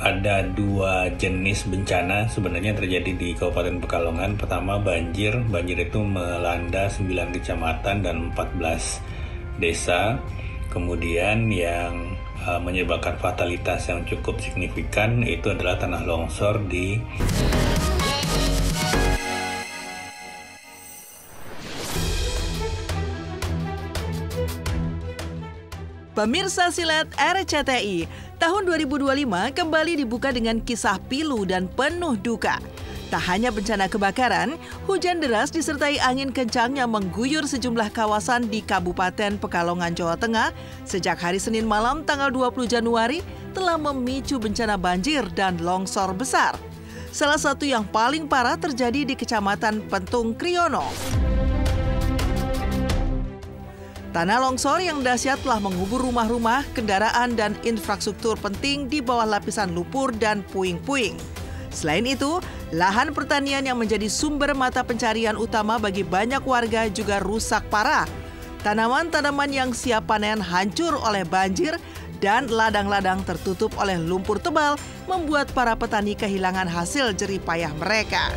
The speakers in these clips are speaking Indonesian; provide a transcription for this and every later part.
Ada dua jenis bencana sebenarnya terjadi di Kabupaten Pekalongan. Pertama banjir. Banjir itu melanda 9 kecamatan dan 14 desa. Kemudian yang menyebabkan fatalitas yang cukup signifikan itu adalah tanah longsor di Pemirsa Silet RCTI, tahun 2025 kembali dibuka dengan kisah pilu dan penuh duka. Tak hanya bencana kebakaran, hujan deras disertai angin kencang yang mengguyur sejumlah kawasan di Kabupaten Pekalongan, Jawa Tengah sejak hari Senin malam tanggal 20 Januari telah memicu bencana banjir dan longsor besar. Salah satu yang paling parah terjadi di Kecamatan Petung Kriono. Tanah longsor yang dahsyat telah mengubur rumah-rumah, kendaraan, dan infrastruktur penting di bawah lapisan lumpur dan puing-puing. Selain itu, lahan pertanian yang menjadi sumber mata pencarian utama bagi banyak warga juga rusak parah. Tanaman-tanaman yang siap panen hancur oleh banjir dan ladang-ladang tertutup oleh lumpur tebal membuat para petani kehilangan hasil jerih payah mereka.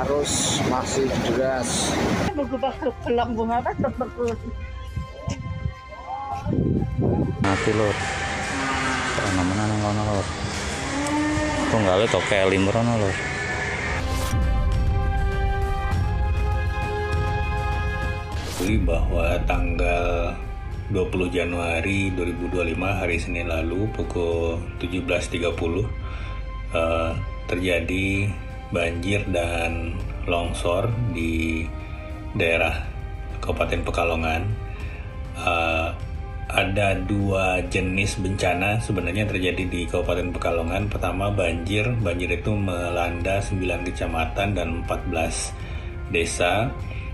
Arus masih deras. Mati lor. Mana nang kono lor. Tunggale to kelim rono lor. Bahwa tanggal 20 Januari 2025 hari Senin lalu pukul 17.30 terjadi banjir dan longsor di daerah Kabupaten Pekalongan. Ada dua jenis bencana sebenarnya terjadi di Kabupaten Pekalongan. Pertama banjir. Banjir itu melanda 9 kecamatan dan 14 desa.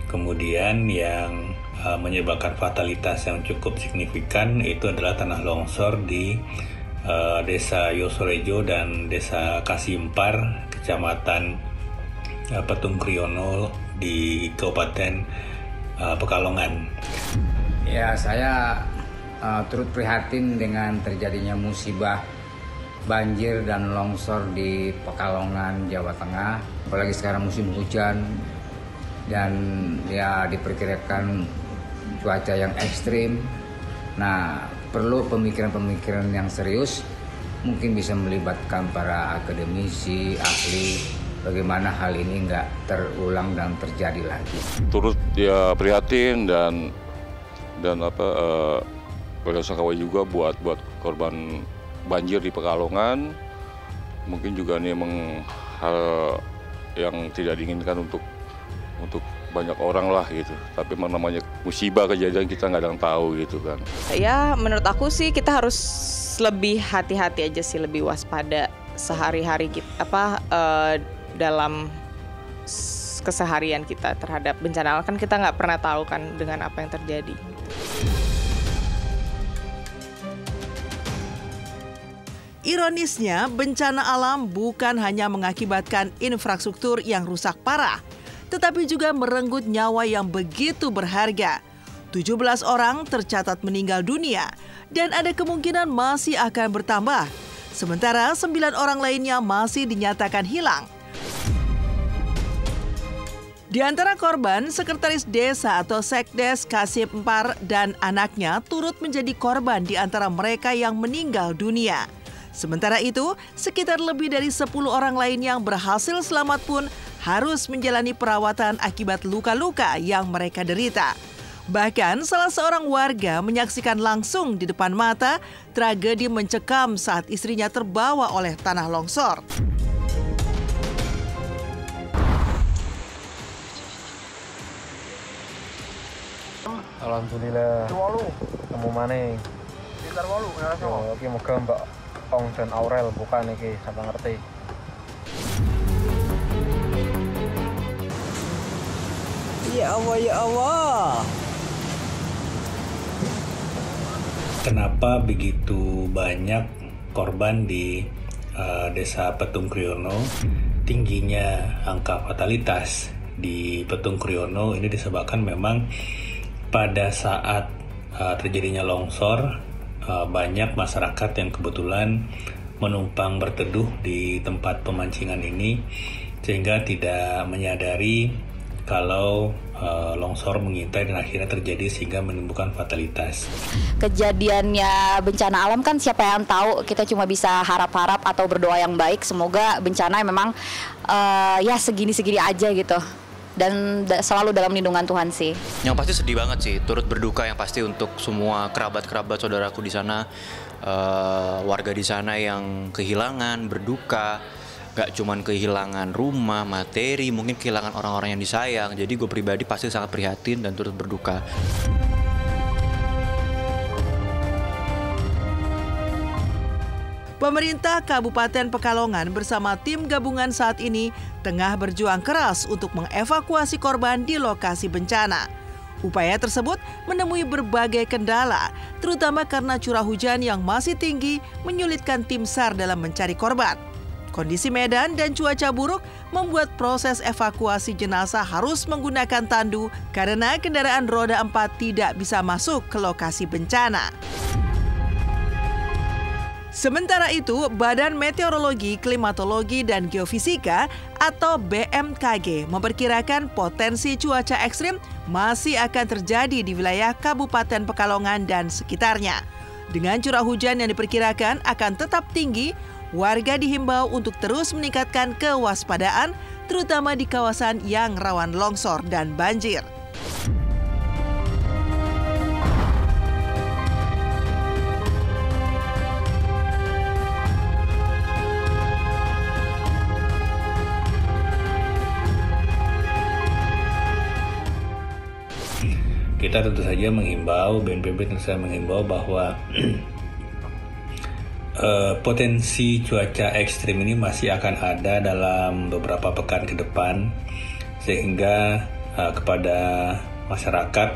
Kemudian yang menyebabkan fatalitas yang cukup signifikan itu adalah tanah longsor di Desa Yosorejo dan Desa Kasimpar, Kecamatan Petung Kriono di Kabupaten Pekalongan. Ya, saya turut prihatin dengan terjadinya musibah banjir dan longsor di Pekalongan, Jawa Tengah. Apalagi sekarang musim hujan dan ya diperkirakan cuaca yang ekstrim. Nah, perlu pemikiran-pemikiran yang serius, mungkin bisa melibatkan para akademisi, ahli, bagaimana hal ini nggak terulang dan terjadi lagi. Turut ya prihatin dan belasungkawa juga buat korban banjir di Pekalongan. Mungkin juga ini memang hal yang tidak diinginkan untuk banyak orang lah gitu. Tapi namanya musibah kejadian kita nggak ada yang tahu gitu kan. Ya menurut aku sih kita harus lebih hati-hati aja sih, lebih waspada sehari-hari kita dalam keseharian kita terhadap bencana. Kan kita nggak pernah tahu kan dengan apa yang terjadi. Ironisnya, bencana alam bukan hanya mengakibatkan infrastruktur yang rusak parah, tetapi juga merenggut nyawa yang begitu berharga. 17 orang tercatat meninggal dunia dan ada kemungkinan masih akan bertambah. Sementara 9 orang lainnya masih dinyatakan hilang. Di antara korban, Sekretaris Desa atau Sekdes Kasimpar dan anaknya turut menjadi korban di antara mereka yang meninggal dunia. Sementara itu, sekitar lebih dari 10 orang lain yang berhasil selamat pun harus menjalani perawatan akibat luka-luka yang mereka derita. Bahkan salah seorang warga menyaksikan langsung di depan mata tragedi mencekam saat istrinya terbawa oleh tanah longsor. Alhamdulillah. Temu maning. Sekitar 8 Yo, iki muga Mbak Ong dan Aurel bukan iki, sampe ngerti. Ya Allah, ya Allah. Kenapa begitu banyak korban di Desa Petung Kriono? Tingginya angka fatalitas di Petung Kriono ini disebabkan memang pada saat terjadinya longsor, banyak masyarakat yang kebetulan menumpang berteduh di tempat pemancingan ini sehingga tidak menyadari kalau longsor mengintai dan akhirnya terjadi sehingga menimbulkan fatalitas. Kejadiannya bencana alam kan siapa yang tahu, kita cuma bisa harap-harap atau berdoa yang baik semoga bencana memang ya segini-segini aja gitu. Dan selalu dalam lindungan Tuhan sih. Yang pasti sedih banget sih, turut berduka yang pasti untuk semua kerabat-kerabat saudaraku di sana, warga di sana yang kehilangan, berduka. Gak cuman kehilangan rumah, materi, mungkin kehilangan orang-orang yang disayang. Jadi gue pribadi pasti sangat prihatin dan turut berduka. Pemerintah Kabupaten Pekalongan bersama tim gabungan saat ini tengah berjuang keras untuk mengevakuasi korban di lokasi bencana. Upaya tersebut menemui berbagai kendala, terutama karena curah hujan yang masih tinggi menyulitkan tim SAR dalam mencari korban. Kondisi medan dan cuaca buruk membuat proses evakuasi jenazah harus menggunakan tandu karena kendaraan roda 4 tidak bisa masuk ke lokasi bencana. Sementara itu, Badan Meteorologi, Klimatologi, dan Geofisika atau BMKG memperkirakan potensi cuaca ekstrim masih akan terjadi di wilayah Kabupaten Pekalongan dan sekitarnya. Dengan curah hujan yang diperkirakan akan tetap tinggi, warga dihimbau untuk terus meningkatkan kewaspadaan, terutama di kawasan yang rawan longsor dan banjir. Kita tentu saja menghimbau, BNPB tentu saja menghimbau bahwa potensi cuaca ekstrim ini masih akan ada dalam beberapa pekan ke depan, sehingga kepada masyarakat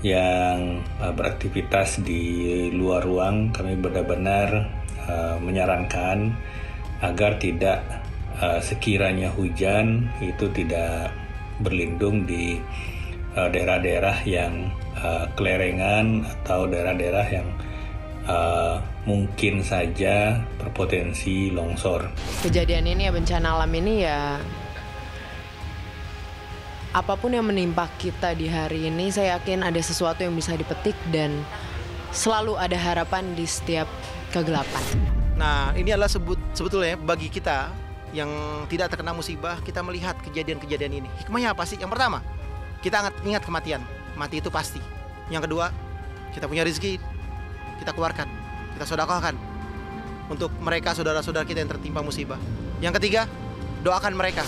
yang beraktivitas di luar ruang, kami benar-benar menyarankan agar tidak sekiranya hujan itu tidak berlindung di daerah-daerah yang kelerengan atau daerah-daerah yang mungkin saja berpotensi longsor. Kejadian ini ya, bencana alam ini ya, apapun yang menimpa kita di hari ini, saya yakin ada sesuatu yang bisa dipetik dan selalu ada harapan di setiap kegelapan. Nah, ini adalah sebetulnya bagi kita yang tidak terkena musibah, kita melihat kejadian-kejadian ini. Hikmahnya apa sih? Yang pertama, kita ingat kematian. Mati itu pasti. Yang kedua, kita punya rezeki, kita keluarkan, kita sedekahkan untuk mereka, saudara-saudara kita yang tertimpa musibah. Yang ketiga, doakan mereka.